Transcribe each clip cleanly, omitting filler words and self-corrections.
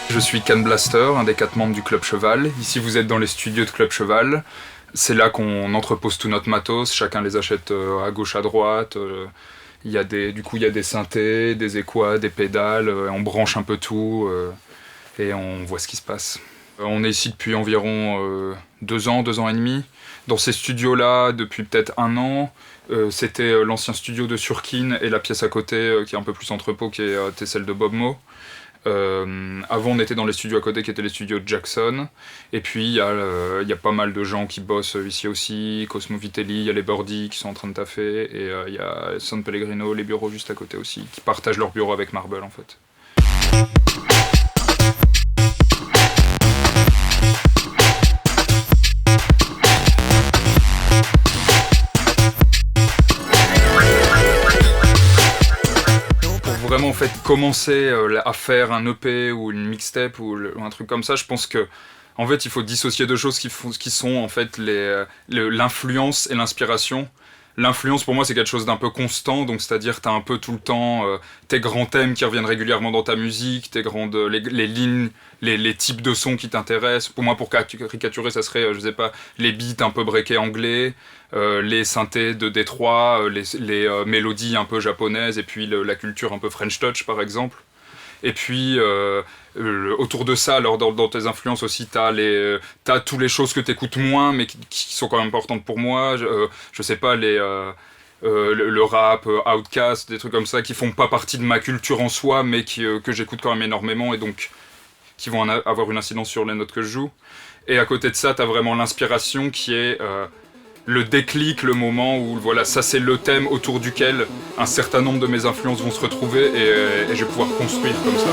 Je suis Can Blaster, un des 4 membres du Club Cheval. Ici vous êtes dans les studios de Club Cheval. C'est là qu'on entrepose tout notre matos, chacun les achète à gauche à droite. Il y a des synthés, des équas, des pédales, on branche un peu tout et on voit ce qui se passe. On est ici depuis environ 2 ans, 2 ans et demi. Dans ces studios-là, depuis peut-être 1 an, c'était l'ancien studio de Surkin et la pièce à côté qui est un peu plus entrepôt, qui était celle de Bob Mo. Avant on était dans les studios à côté qui étaient les studios de Jackson, et puis il y a pas mal de gens qui bossent ici aussi, Cosmo Vitelli, il y a les Birdie qui sont en train de taffer, et il y a San Pellegrino, les bureaux juste à côté aussi, qui partagent leur bureau avec Marble en fait. Vraiment en fait commencer à faire un EP ou une mixtape ou un truc comme ça, je pense que en fait il faut dissocier 2 choses qui sont en fait l'influence et l'inspiration. L'influence pour moi c'est quelque chose d'un peu constant, donc c'est-à-dire t'as un peu tout le temps tes grands thèmes qui reviennent régulièrement dans ta musique, les lignes, les types de sons qui t'intéressent. Pour moi, pour caricaturer, ça serait, je sais pas, les beats un peu breakés anglais, les synthés de Détroit, les mélodies un peu japonaises, et puis la culture un peu French Touch par exemple. Et puis autour de ça, alors dans tes influences aussi, t'as toutes les choses que t'écoutes moins mais qui sont quand même importantes pour moi. Je sais pas, le rap, Outkast, des trucs comme ça qui font pas partie de ma culture en soi, mais que j'écoute quand même énormément et donc qui vont avoir une incidence sur les notes que je joue. Et à côté de ça, t'as vraiment l'inspiration qui est le déclic, le moment où voilà, ça c'est le thème autour duquel un certain nombre de mes influences vont se retrouver et je vais pouvoir construire comme ça.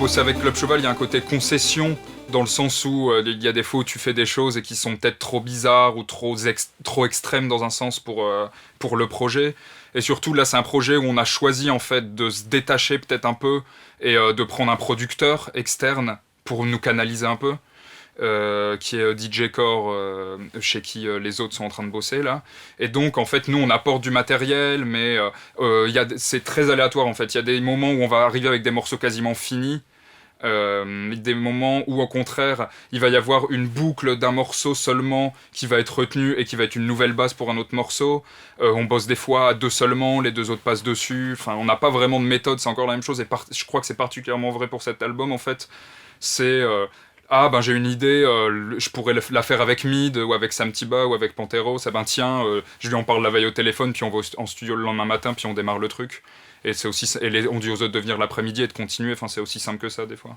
Bosser avec Club Cheval, il y a un côté concession, dans le sens où il y a des fois où tu fais des choses et qui sont peut-être trop bizarres ou trop extrêmes dans un sens pour le projet. Et surtout, là, c'est un projet où on a choisi en fait de se détacher peut-être un peu et de prendre un producteur externe pour nous canaliser un peu, qui est DJ Core, chez qui les autres sont en train de bosser là. Et donc en fait nous on apporte du matériel, mais c'est très aléatoire en fait. Il y a des moments où on va arriver avec des morceaux quasiment finis, des moments où au contraire il va y avoir une boucle d'un morceau seulement qui va être retenue et qui va être une nouvelle base pour un autre morceau. On bosse des fois à 2 seulement, les 2 autres passent dessus. Enfin, on n'a pas vraiment de méthode, c'est encore la même chose, et je crois que c'est particulièrement vrai pour cet album en fait. C'est j'ai une idée, je pourrais la faire avec Mid ou avec Sam Tiba ou avec Pantero. Ça, tiens, je lui en parle la veille au téléphone, puis on va en studio le lendemain matin, puis on démarre le truc. Et c'est aussi, on dit aux autres de venir l'après-midi et de continuer. Enfin, c'est aussi simple que ça des fois.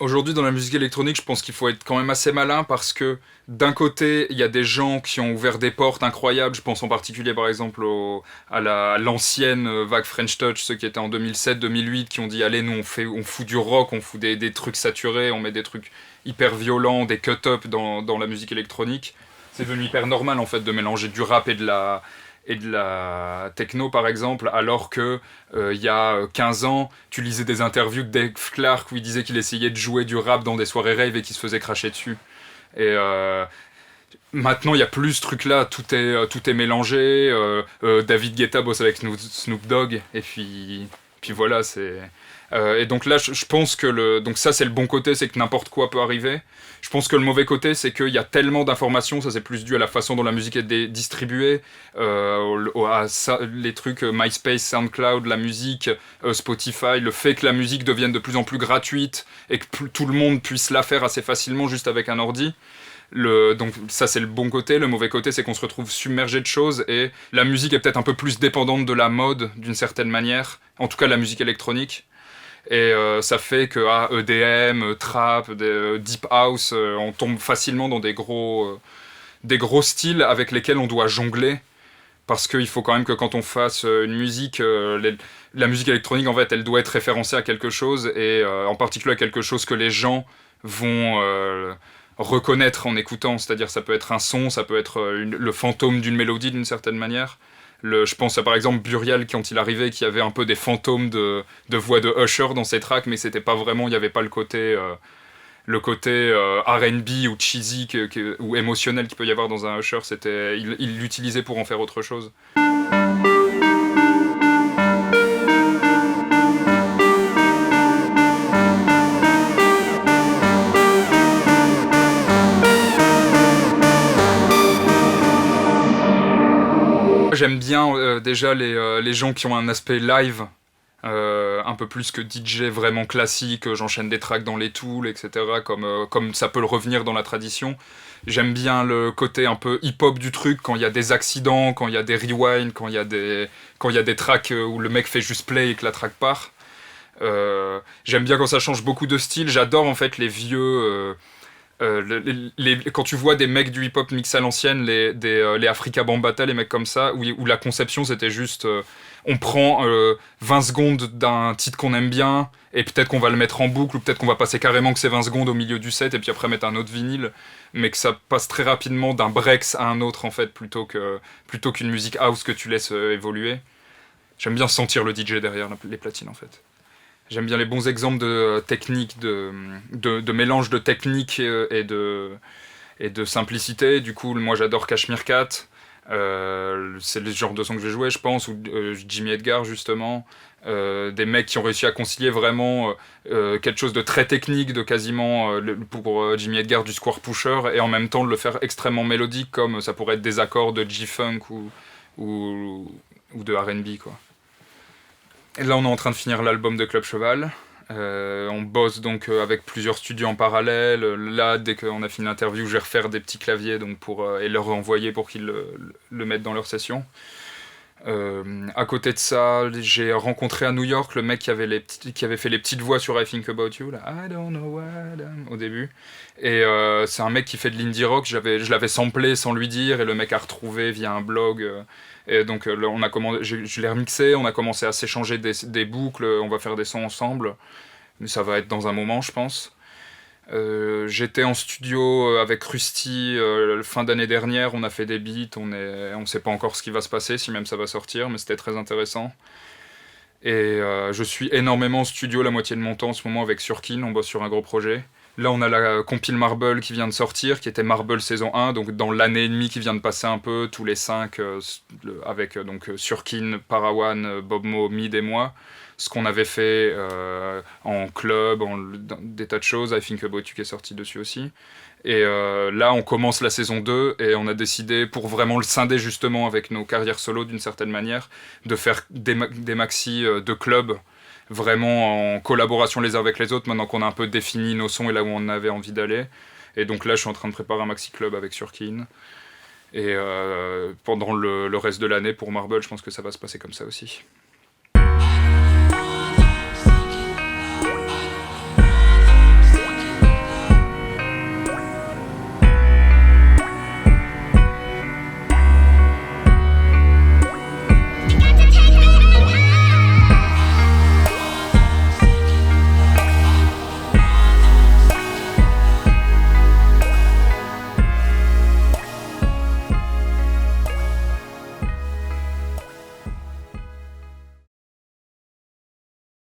Aujourd'hui, dans la musique électronique, je pense qu'il faut être quand même assez malin parce que d'un côté, il y a des gens qui ont ouvert des portes incroyables. Je pense en particulier, par exemple, à l'ancienne vague French Touch, ceux qui étaient en 2007-2008, qui ont dit allez, nous on fout du rock, on fout des trucs saturés, on met des trucs hyper violents, des cut-up dans la musique électronique. C'est devenu hyper normal en fait de mélanger du rap et de la techno par exemple, alors que il y a 15 ans, tu lisais des interviews de Dave Clark où il disait qu'il essayait de jouer du rap dans des soirées rave et qu'il se faisait cracher dessus. Et maintenant, il n'y a plus ce truc-là, tout est mélangé. David Guetta bosse avec Snoop Dogg, et puis voilà, c'est... Et donc là, je pense que donc ça c'est le bon côté, c'est que n'importe quoi peut arriver. Je pense que le mauvais côté, c'est qu'il y a tellement d'informations, ça c'est plus dû à la façon dont la musique est distribuée, à ça, les trucs MySpace, SoundCloud, la musique, Spotify, le fait que la musique devienne de plus en plus gratuite et que tout le monde puisse la faire assez facilement juste avec un ordi. Donc ça c'est le bon côté, le mauvais côté c'est qu'on se retrouve submergé de choses et la musique est peut-être un peu plus dépendante de la mode d'une certaine manière, en tout cas la musique électronique. Et ça fait que EDM, trap, deep house, on tombe facilement dans des gros styles avec lesquels on doit jongler. Parce qu'il faut quand même que quand on fasse une musique, la musique électronique en fait elle doit être référencée à quelque chose et en particulier à quelque chose que les gens vont reconnaître en écoutant. C'est-à-dire ça peut être un son, ça peut être le fantôme d'une mélodie d'une certaine manière. Je pense à par exemple Burial quand il arrivait qui avait un peu des fantômes de voix de Usher dans ses tracks mais c'était pas vraiment, il n'y avait pas le côté R&B ou cheesy ou émotionnel qu'il peut y avoir dans un Usher, il l'utilisait pour en faire autre chose. J'aime bien déjà les gens qui ont un aspect live, un peu plus que DJ vraiment classique, j'enchaîne des tracks dans les tools, etc., comme ça peut le revenir dans la tradition. J'aime bien le côté un peu hip-hop du truc, quand il y a des accidents, quand il y a des rewinds, quand il y a des tracks où le mec fait juste play et que la track part. J'aime bien quand ça change beaucoup de style, j'adore en fait les vieux... quand tu vois des mecs du hip-hop mix à l'ancienne, les Africa Bambaataa, les mecs comme ça, où la conception c'était juste on prend 20 secondes d'un titre qu'on aime bien, et peut-être qu'on va le mettre en boucle, ou peut-être qu'on va passer carrément que ces 20 secondes au milieu du set, et puis après mettre un autre vinyle, mais que ça passe très rapidement d'un breaks à un autre en fait, plutôt qu'une musique house que tu laisses évoluer. J'aime bien sentir le DJ derrière les platines en fait. J'aime bien les bons exemples de techniques, de mélange de technique et de simplicité. Du coup, moi j'adore Kashmir Cat. C'est le genre de son que je vais jouer, je pense, ou Jimmy Edgar, justement. Des mecs qui ont réussi à concilier vraiment quelque chose de très technique, de quasiment, pour Jimmy Edgar, du square pusher, et en même temps de le faire extrêmement mélodique, comme ça pourrait être des accords de G-Funk ou de R&B, quoi. Et là, on est en train de finir l'album de Club Cheval. On bosse donc avec plusieurs studios en parallèle. Là, dès qu'on a fini l'interview, je vais refaire des petits claviers donc et leur envoyer pour qu'ils le mettent dans leur session. À côté de ça, j'ai rencontré à New York le mec qui avait fait les petites voix sur I Think About You, là, I don't know what I'm... au début. Et c'est un mec qui fait de l'indie rock, je l'avais samplé sans lui dire, et le mec a retrouvé via un blog. Et donc là, je l'ai remixé, on a commencé à s'échanger des boucles, on va faire des sons ensemble. Mais ça va être dans un moment, je pense. J'étais en studio avec Rusty fin d'année dernière, on a fait des beats, on sait pas encore ce qui va se passer, si même ça va sortir, mais c'était très intéressant. Et je suis énormément en studio la moitié de mon temps en ce moment avec Surkin, on bosse sur un gros projet. Là on a la compile Marble qui vient de sortir, qui était Marble saison 1, donc dans l'année et demie qui vient de passer un peu, tous les 5, avec donc Surkin, Parawan, Bob Mo, Mid et moi. Ce qu'on avait fait en club, des tas de choses, I Think About You qui est sorti dessus aussi. Et là, on commence la saison 2 et on a décidé, pour vraiment le scinder justement avec nos carrières solo d'une certaine manière, de faire des maxi de club, vraiment en collaboration les uns avec les autres, maintenant qu'on a un peu défini nos sons et là où on avait envie d'aller. Et donc là, je suis en train de préparer un maxi club avec Surkin. Et pendant le reste de l'année, pour Marble, je pense que ça va se passer comme ça aussi.